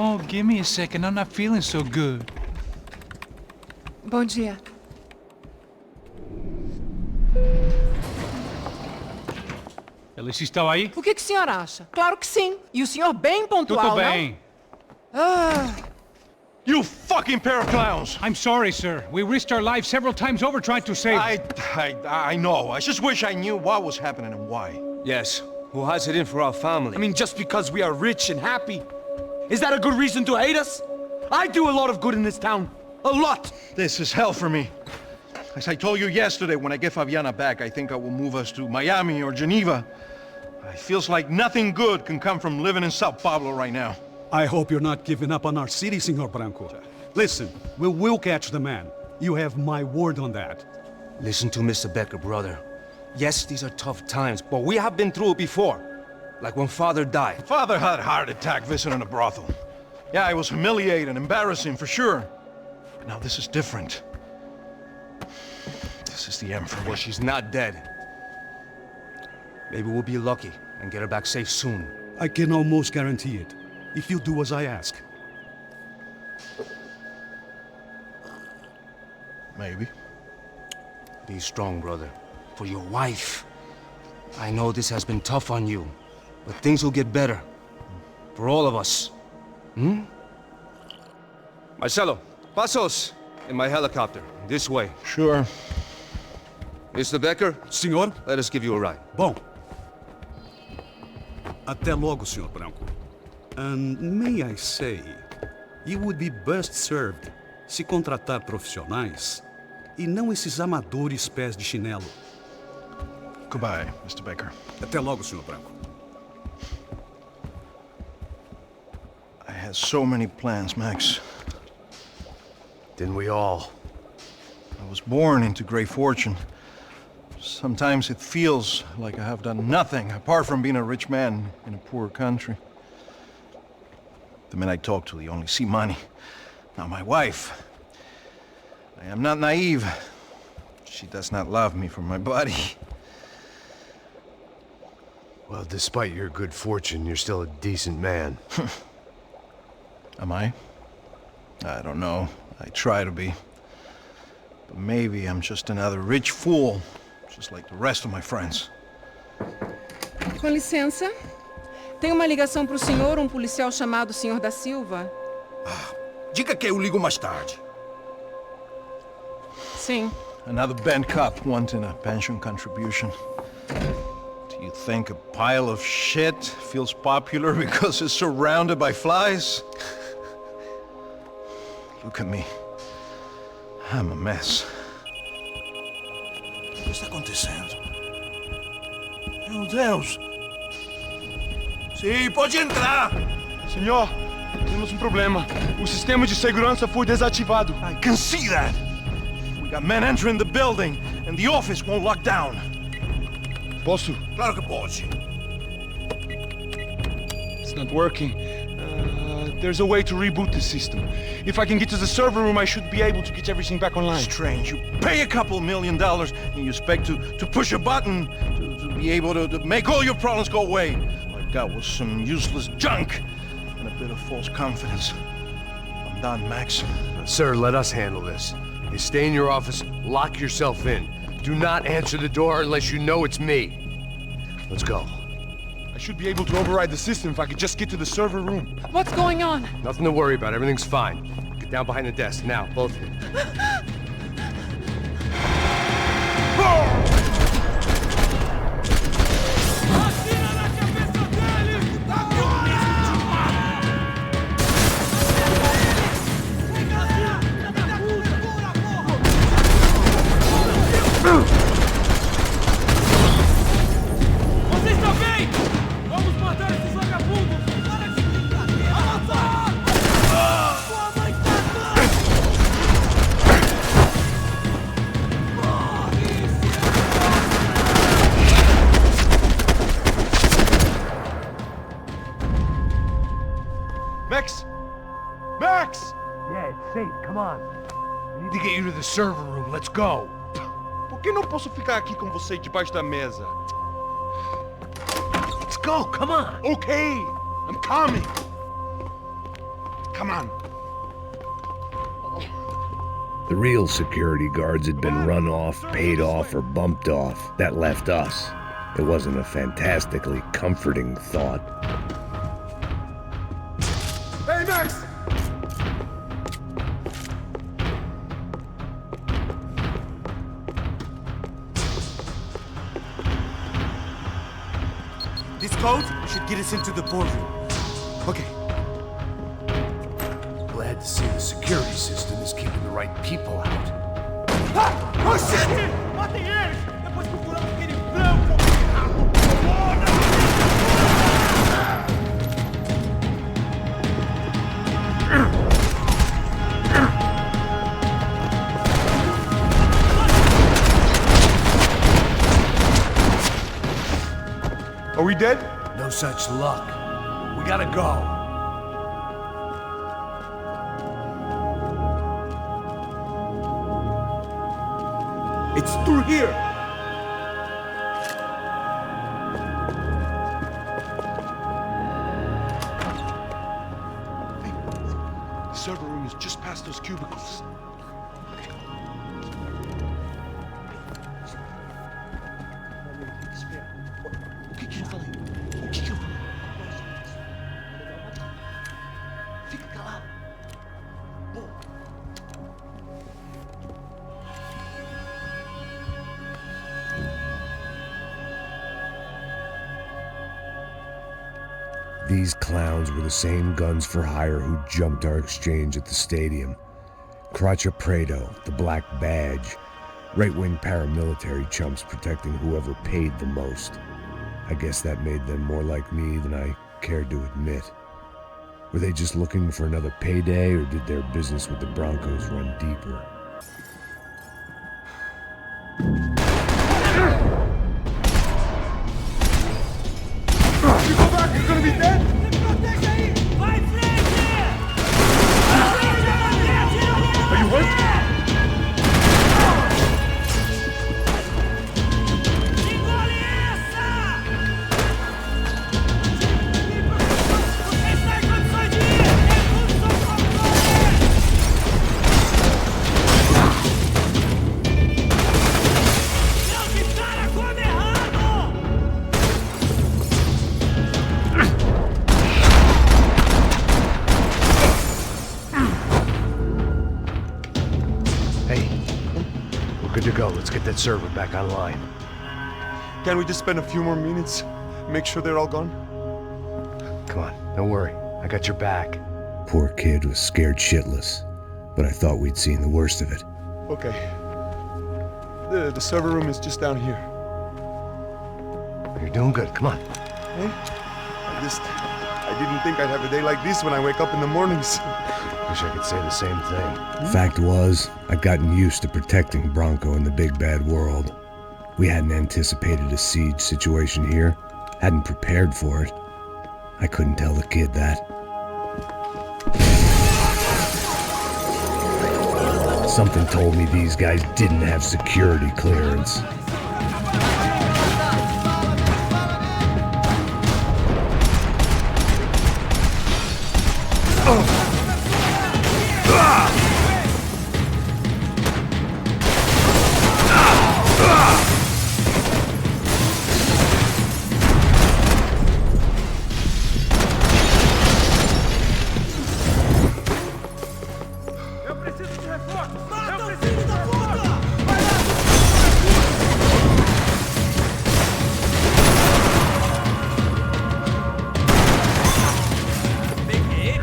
Oh, give me a second. I'm not feeling so good. Bom dia. Alice estava aí? O que o senhor acha? Claro que sim. E o senhor bem pontual, Tudo bem. não? Ah, You fucking pair of clowns! I'm sorry, sir. We risked our lives several times over trying to save... I know. I just wish I knew what was happening and why. Yes, who has it in for our family? I mean, just because we are rich and happy? Is that a good reason to hate us? I do a lot of good in this town. A lot! This is hell for me. As I told you yesterday, when I get Fabiana back, I think I will move us to Miami or Geneva. It feels like nothing good can come from living in Sao Paulo right now. I hope you're not giving up on our city, Senor Branco. Listen, we will catch the man. You have my word on that. Listen to Mr. Becker, brother. Yes, these are tough times, but we have been through it before. Like when Father died. Father had a heart attack visiting a brothel. Yeah, it was humiliating, embarrassing, for sure. But now this is different. This is the end for me. Well, she's not dead. Maybe we'll be lucky and get her back safe soon. I can almost guarantee it, if you do as I ask. Maybe. Be strong, brother. For your wife. I know this has been tough on you, but things will get better. For all of us. Hmm? Marcelo, pasos in my helicopter. This way. Sure. Mr. Becker, Senhor? let us give you a ride. Bom. Até logo, Senhor Branco. And may I say, you would be best served se contratar profissionais e não esses amadores pés de chinelo. Goodbye, Mr. Baker. Até logo, Senhor Branco. I had so many plans, Max. Didn't we all? I was born into great fortune. Sometimes it feels like I have done nothing apart from being a rich man in a poor country. The men I talk to, they only see money. Now my wife, I am not naive. She does not love me for my body. Well, despite your good fortune, you're still a decent man. Am I? I don't know. I try to be. But maybe I'm just another rich fool, just like the rest of my friends. com licença. Tem uma ligação para o senhor, um policial chamado Sr. da Silva. Diga que eu ligo mais tarde. Sim. Another bent cop wanting a pension contribution. Do you think a pile of shit feels popular because it's surrounded by flies? Look at me. I'm a mess. O que está acontecendo? Meu Deus! Sim, pode entrar! Senhor, temos um problema. O sistema de segurança foi desativado. I can see that! We got men entering the building, and the office won't lock down. Posso? Claro que pode. It's not working. There's a way to reboot the system. If I can get to the server room, I should be able to get everything back online. Strange. You pay a couple $1 million, and you expect to push a button to be able to make all your problems go away. All I got was some useless junk and a bit of false confidence. I'm done, Max. Sir, let us handle this. You stay in your office, lock yourself in. Do not answer the door unless you know it's me. Let's go. I should be able to override the system if I could just get to the server room. What's going on? Nothing to worry about. Everything's fine. Get down behind the desk. Now, both of you. Vocês estão bem? Vamos matar esses vagabundos! Para de brincar! Avançar! Sua mãe tá Max! Max! Yeah, it's safe. Come on. We need to get you to the server room. Let's go. Por que não posso ficar aqui com você debaixo da mesa? Let's go. Come on. Okay, I'm coming. Come on. The real security guards had been run off, paid off, or bumped off. That left us. It wasn't a fantastically comforting thought. Hey, Max! This code should get us into the boardroom. Okay. Glad to see the security system is keeping the right people out. Ah! Oh shit! Matem eles! Depois procuramos aquele branco! Are we dead? No such luck. We gotta go. It's through here! The server room is just past those cubicles. O que eu falei? O que eu falei? Fica calado. These clowns were the same guns for hire who jumped our exchange at the stadium. Craccia Prado, the Black Badge, right-wing paramilitary chumps protecting whoever paid the most. I guess that made them more like me than I cared to admit. Were they just looking for another payday, or did their business with the Broncos run deeper? If you go back, you're gonna be dead! Vai em frente! Are you hurt? Engole essa! Você está em condições de ir! É tudo sob controle! Não dispara como errado! Hey, we're good to go. Let's get that server back online. Can we just spend a few more minutes? Make sure they're all gone? Come on, don't worry. I got your back. Poor kid was scared shitless, but I thought we'd seen the worst of it. Okay. The server room is just down here. You're doing good. Come on. Hey? I didn't think I'd have a day like this when I wake up in the mornings. Wish I could say the same thing. Fact was, I'd gotten used to protecting Bronco in the big bad world. We hadn't anticipated a siege situation here, hadn't prepared for it. I couldn't tell the kid that. Something told me these guys didn't have security clearance. Eu preciso de reforço! Mata o filho da puta! Vai lá! Peguei!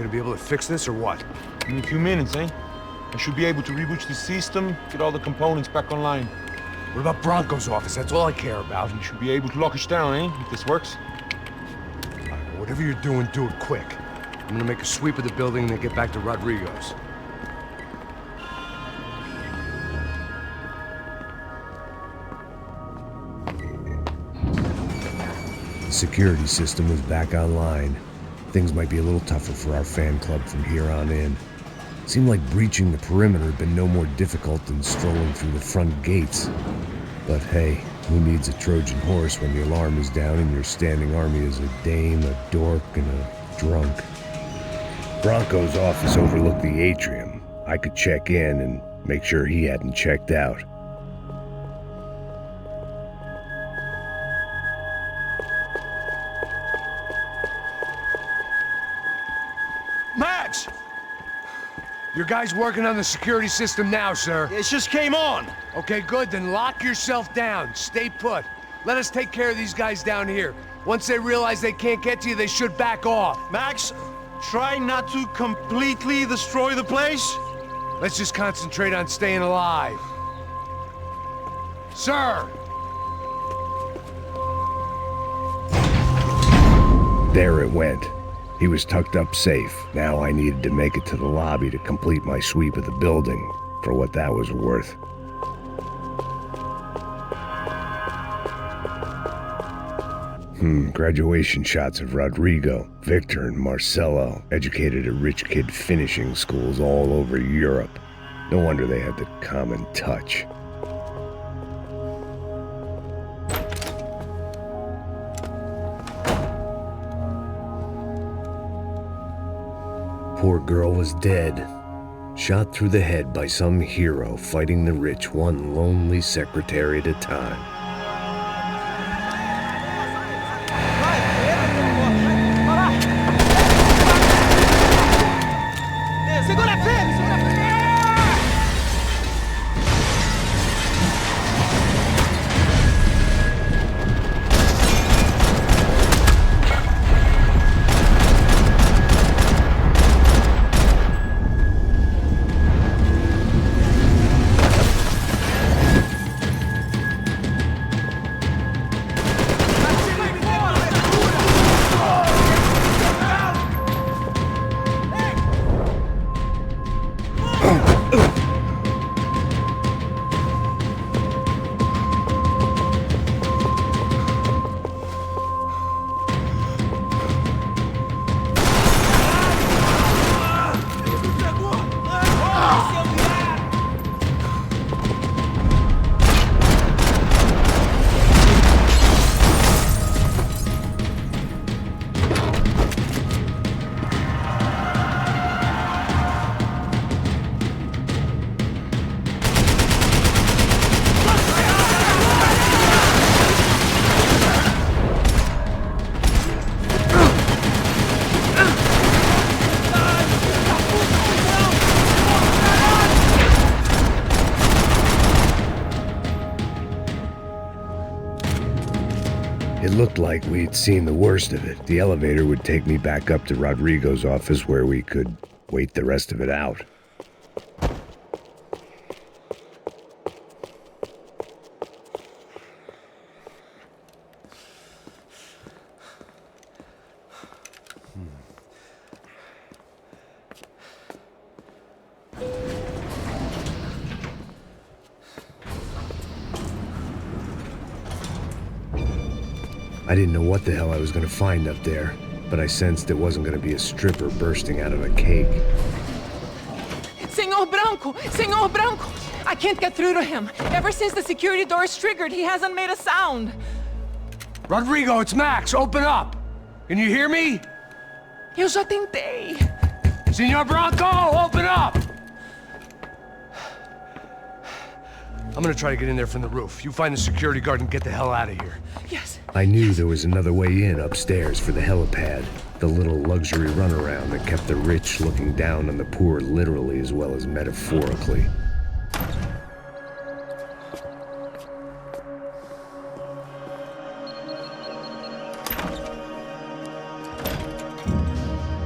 gonna be able to fix this or what? In a few minutes, eh? I should be able to reboot the system, get all the components back online. What about Bronco's office? That's all I care about. You should be able to lock us down, eh? If this works. Whatever you're doing, do it quick. I'm gonna make a sweep of the building and then get back to Rodrigo's. The security system was back online. Things might be a little tougher for our fan club from here on in. Seemed like breaching the perimeter had been no more difficult than strolling through the front gates. But hey, who needs a Trojan horse when the alarm is down and your standing army is a dame, a dork, and a drunk? Bronco's office overlooked the atrium. I could check in and make sure he hadn't checked out. Max! Your guy's working on the security system now, sir. It just came on. Okay, good. Then lock yourself down. Stay put. Let us take care of these guys down here. Once they realize they can't get to you, they should back off. Max, try not to completely destroy the place. Let's just concentrate on staying alive. Sir! There it went. He was tucked up safe. Now I needed to make it to the lobby to complete my sweep of the building, for what that was worth. Graduation shots of Rodrigo, Victor, and Marcelo, educated at rich kid finishing schools all over Europe. No wonder they had the common touch. Poor girl was dead, shot through the head by some hero fighting the rich one lonely secretary at a time. Segura firme, segura firme! It looked like we'd seen the worst of it. The elevator would take me back up to Rodrigo's office where we could wait the rest of it out. I didn't know what the hell I was going to find up there, but I sensed it wasn't going to be a stripper bursting out of a cake. Senor Branco! Senor Branco! I can't get through to him. Ever since the security door is triggered, he hasn't made a sound. Rodrigo, it's Max. Open up. Can you hear me? Eu já tentei. Senor Branco, open up! I'm gonna try to get in there from the roof. You find the security guard and get the hell out of here. Yes. I knew there was another way in upstairs for the helipad, the little luxury runaround that kept the rich looking down on the poor literally as well as metaphorically.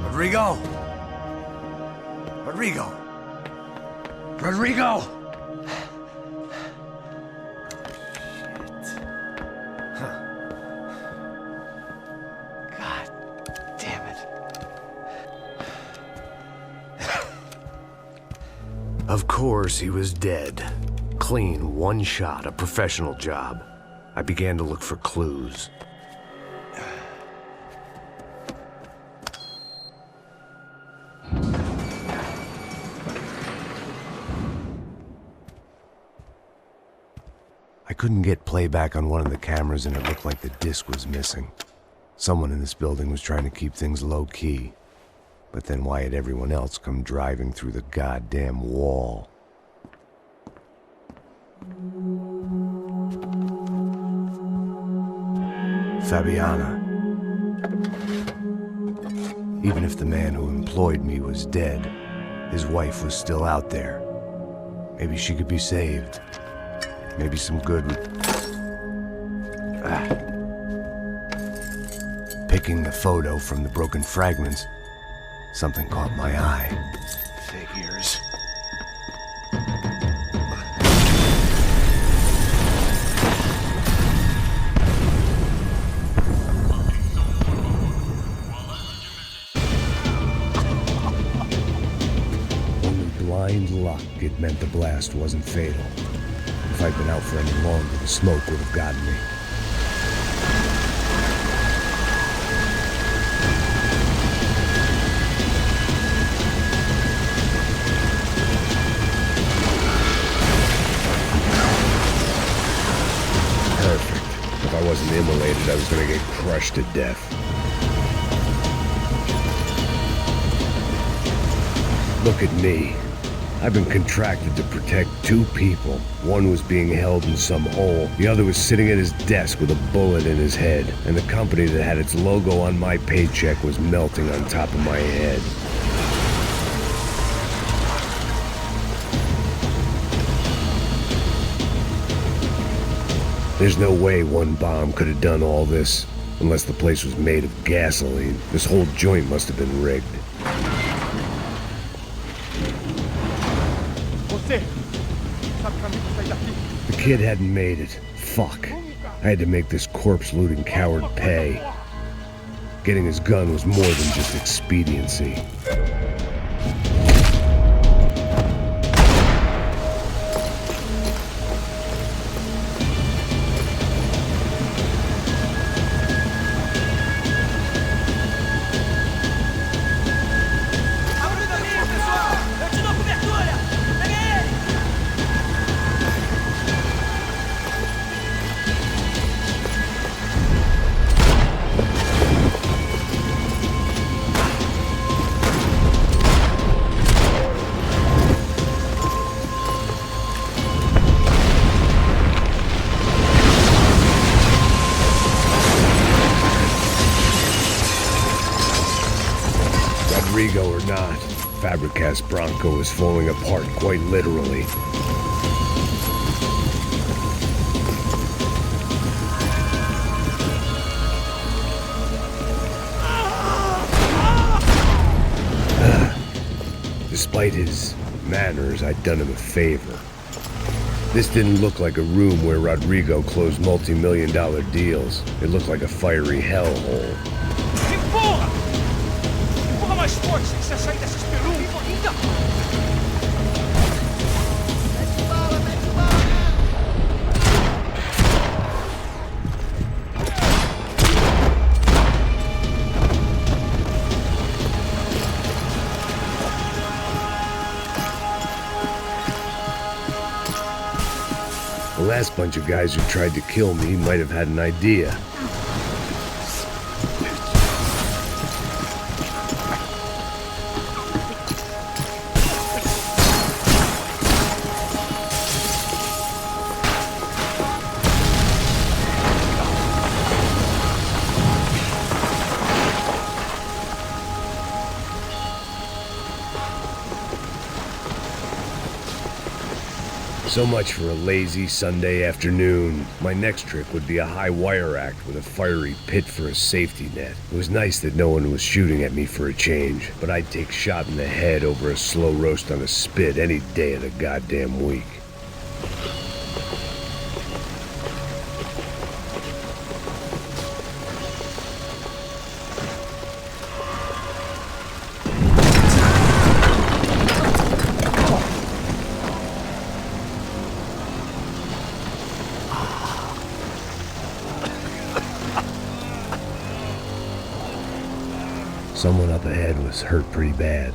Rodrigo, Rodrigo! Rodrigo! Of course, he was dead. Clean, one shot, a professional job. I began to look for clues. I couldn't get playback on one of the cameras and it looked like the disc was missing. Someone in this building was trying to keep things low-key. But then why had everyone else come driving through the goddamn wall? Fabiana. Even if the man who employed me was dead, his wife was still out there. Maybe she could be saved. Maybe some good would... Picking the photo from the broken fragments, something caught my eye. Figures. Only blind luck it meant the blast wasn't fatal. If I'd been out for any longer, the smoke would have gotten me. If I wasn't immolated, I was gonna get crushed to death. Look at me. I've been contracted to protect two people. One was being held in some hole. The other was sitting at his desk with a bullet in his head. And the company that had its logo on my paycheck was melting on top of my head. There's no way one bomb could have done all this, unless the place was made of gasoline. This whole joint must have been rigged. The kid hadn't made it. Fuck. I had to make this corpse-looting coward pay. Getting his gun was more than just expediency. Rodrigo or not, Fabricas Bronco is falling apart quite literally. Despite his manners, I'd done him a favor. This didn't look like a room where Rodrigo closed multi-million-dollar deals. It looked like a fiery hellhole. Mais forte, sem que você sair dessa espelunca ainda! Mete bala, mete bala! The last bunch of guys who tried to kill me might have had an idea. So much for a lazy Sunday afternoon. My next trick would be a high wire act with a fiery pit for a safety net. It was nice that no one was shooting at me for a change, but I'd take shot in the head over a slow roast on a spit any day of the goddamn week. Someone up ahead was hurt pretty bad.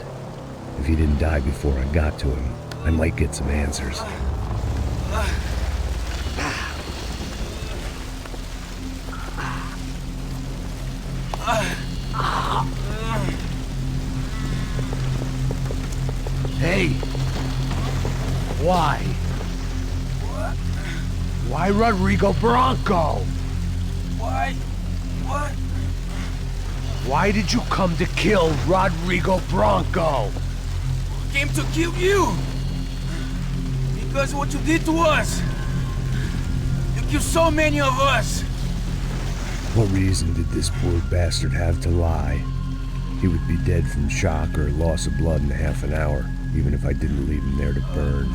If he didn't die before I got to him, I might get some answers. Hey! Why? Why Rodrigo Bronco? Why? What? Why did you come to kill Rodrigo Bronco? Came to kill you! Because of what you did to us! You killed so many of us! What reason did this poor bastard have to lie? He would be dead from shock or loss of blood in half an hour, even if I didn't leave him there to burn.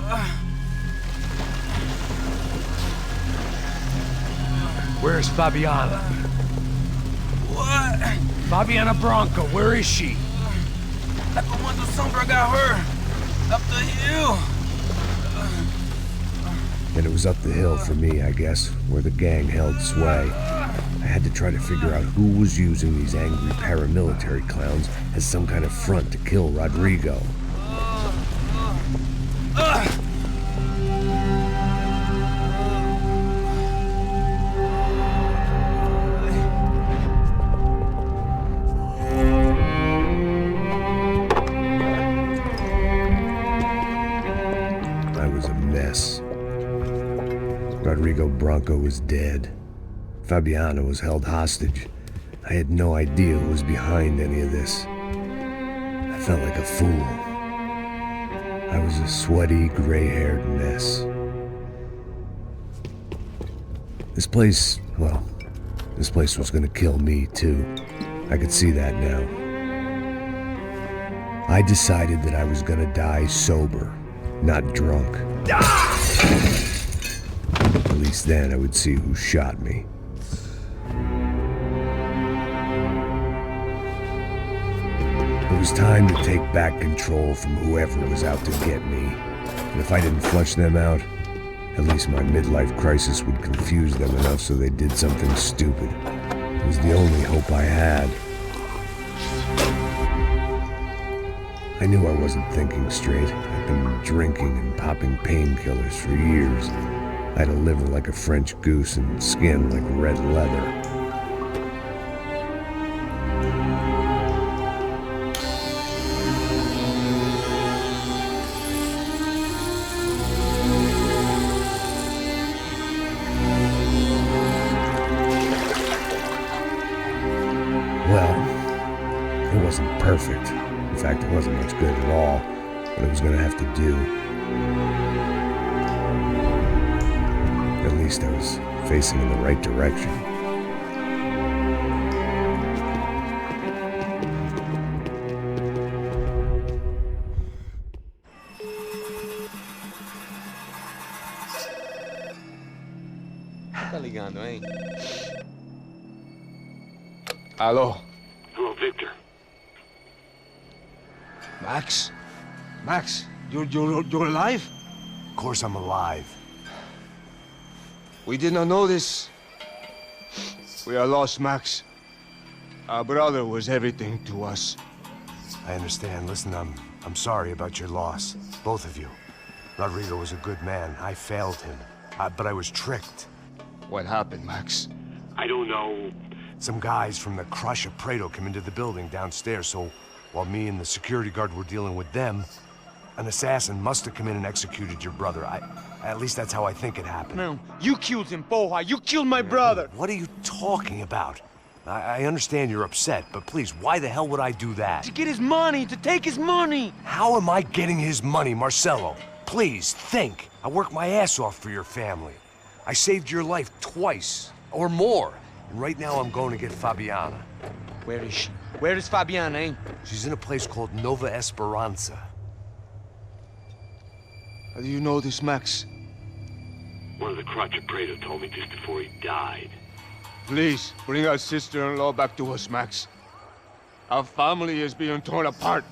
Where's Fabiana? What? Fabiana Bronco, where is she? La Comando Sombra got her! Up the hill! And it was up the hill for me, I guess, where the gang held sway. I had to try to figure out who was using these angry paramilitary clowns as some kind of front to kill Rodrigo. I was a mess. Rodrigo Bronco was dead. Fabiana was held hostage. I had no idea who was behind any of this. I felt like a fool. I was a sweaty, gray-haired mess. This place was gonna kill me, too. I could see that now. I decided that I was gonna die sober, not drunk. At least then I would see who shot me. It was time to take back control from whoever was out to get me. And if I didn't flush them out, at least my midlife crisis would confuse them enough so they did something stupid. It was the only hope I had. I knew I wasn't thinking straight. I'd been drinking and popping painkillers for years. I had a liver like a French goose and skin like red leather. Well, it wasn't perfect. In fact, it wasn't much good at all, but it was gonna have to do. At least I was facing in the right direction. Tá ligando, hein? Alô? Hello, Victor. Max? Max, you're alive? Of course I'm alive. We did not know this. We are lost, Max. Our brother was everything to us. I understand. Listen, I'm sorry about your loss. Both of you. Rodrigo was a good man. I failed him. But I was tricked. What happened, Max? I don't know. Some guys from the Crush of Prado came into the building downstairs, so while me and the security guard were dealing with them, an assassin must have come in and executed your brother. At least that's how I think it happened. No, you killed him, Porra. You killed my brother. What are you talking about? I understand you're upset, but please, why the hell would I do that? To get his money, to take his money. How am I getting his money, Marcelo? Please, think. I worked my ass off for your family. I saved your life twice, or more. And right now I'm going to get Fabiana. Where is she? Where is Fabiana, eh? She's in a place called Nova Esperanza. How do you know this, Max? One of the Crotcha Prado told me just before he died. Please, bring our sister-in-law back to us, Max. Our family is being torn apart.